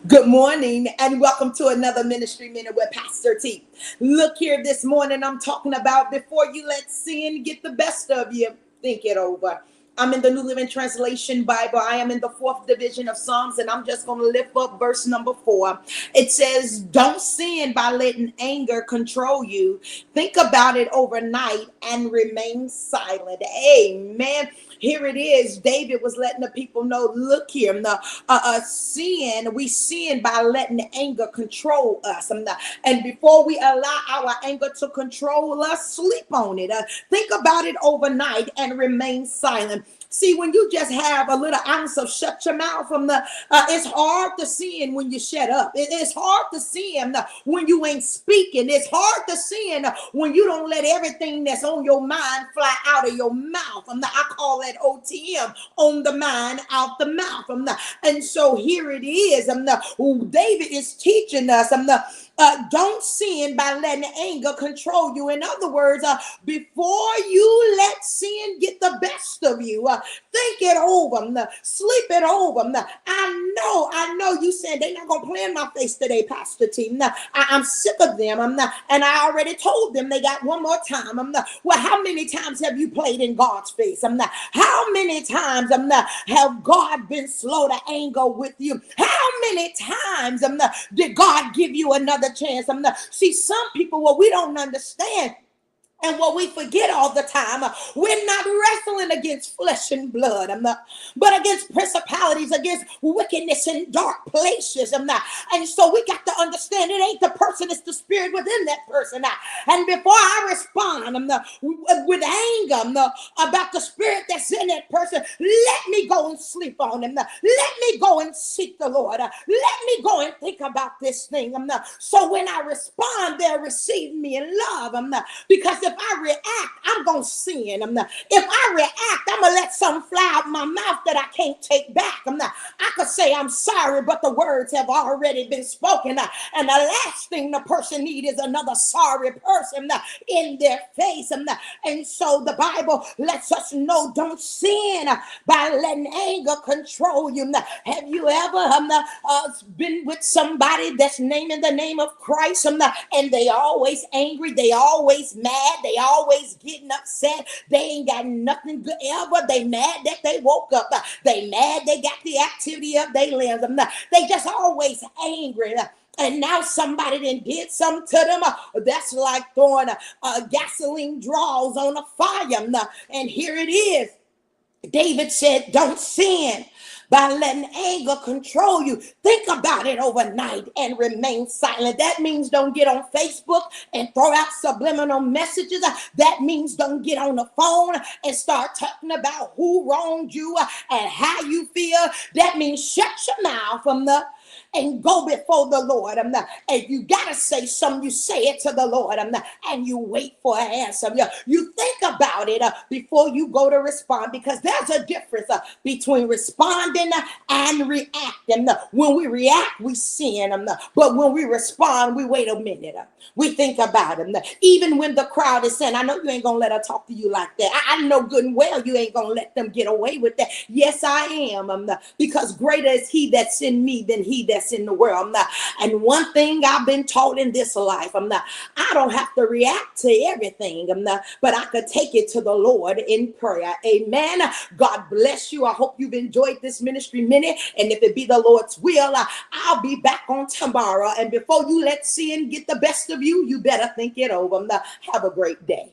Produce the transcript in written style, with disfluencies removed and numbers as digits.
Good morning and welcome to another Ministry Minute with Pastor T. Look here, this morning I'm talking about before you let sin get the best of you, think it over. I'm in the New Living Translation Bible. I am in the fourth division of Psalms, and I'm just going to lift up verse number 4. It says, don't sin by letting anger control you. Think about it overnight and remain silent. Amen. Here it is. David was letting the people know, look here, we sin by letting anger control us. And before we allow our anger to control us, sleep on it. Think about it overnight and remain silent. See, when you just have a little ounce of shut your mouth it's hard to sin when you shut up. It's hard to sin when you ain't speaking. It's hard to sin when you don't let everything that's on your mind fly out of your mouth. I call that OTM, on the mind, out the mouth. And so here it is. David is teaching us. Don't sin by letting anger control you. In other words, before you let sin get the best of you, think it over, sleep it over. I know you said they're not going to play in my face today, Pastor T. I'm sick of them. And I already told them they got one more time. Well, how many times have you played in God's face? How many times have God been slow to anger with you? How many times did God give you another chance? See, some people, what we don't understand and what we forget all the time, we're not wrestling against flesh and blood, but against principalities, against wickedness in dark places. And so we got to understand it ain't the person, it's the spirit within that person. And before I respond with anger about the spirit that's in that person, let me go and sleep on him. Let me go and seek the Lord. Let me go and think about this thing. So when I respond, they'll receive me in love. Because if I react, I'm going to sin. If I react, I'm going to let something fly out my mouth that I can't take back. I could say I'm sorry, but the words have already been spoken. And the last thing the person needs is another sorry person in their face. And so the Bible lets us know, don't sin by letting anger control you. Have you ever been with somebody that's naming the name of Christ and they always angry, they always mad, they always getting upset, they ain't got nothing good ever, they mad that they woke up, they mad they got the activity of their limbs, they just always angry. And now somebody then did something to them. That's like throwing gasoline draws on a fire. And here it is. David said, don't sin by letting anger control you. Think about it overnight and remain silent. That means don't get on Facebook and throw out subliminal messages. That means don't get on the phone and start talking about who wronged you and how you feel. That means shut your mouth and go before the Lord. And you got to say something, you say it to the Lord, and you wait for an answer. You think about it before you go to respond, because there's a difference between responding and reacting. When we react, we sin. But when we respond, we wait a minute. We think about it. Even when the crowd is saying, I know you ain't going to let her talk to you like that. I know good and well you ain't going to let them get away with that. Yes, I am. Because greater is he that's in me than he that's in the world. And one thing I've been taught in this life, I don't have to react to everything, but I could take it to the Lord in prayer. Amen. God bless you. I hope you've enjoyed this ministry minute. And if it be the Lord's will, I'll be back on tomorrow. And before you let sin get the best of you, you better think it over. Have a great day.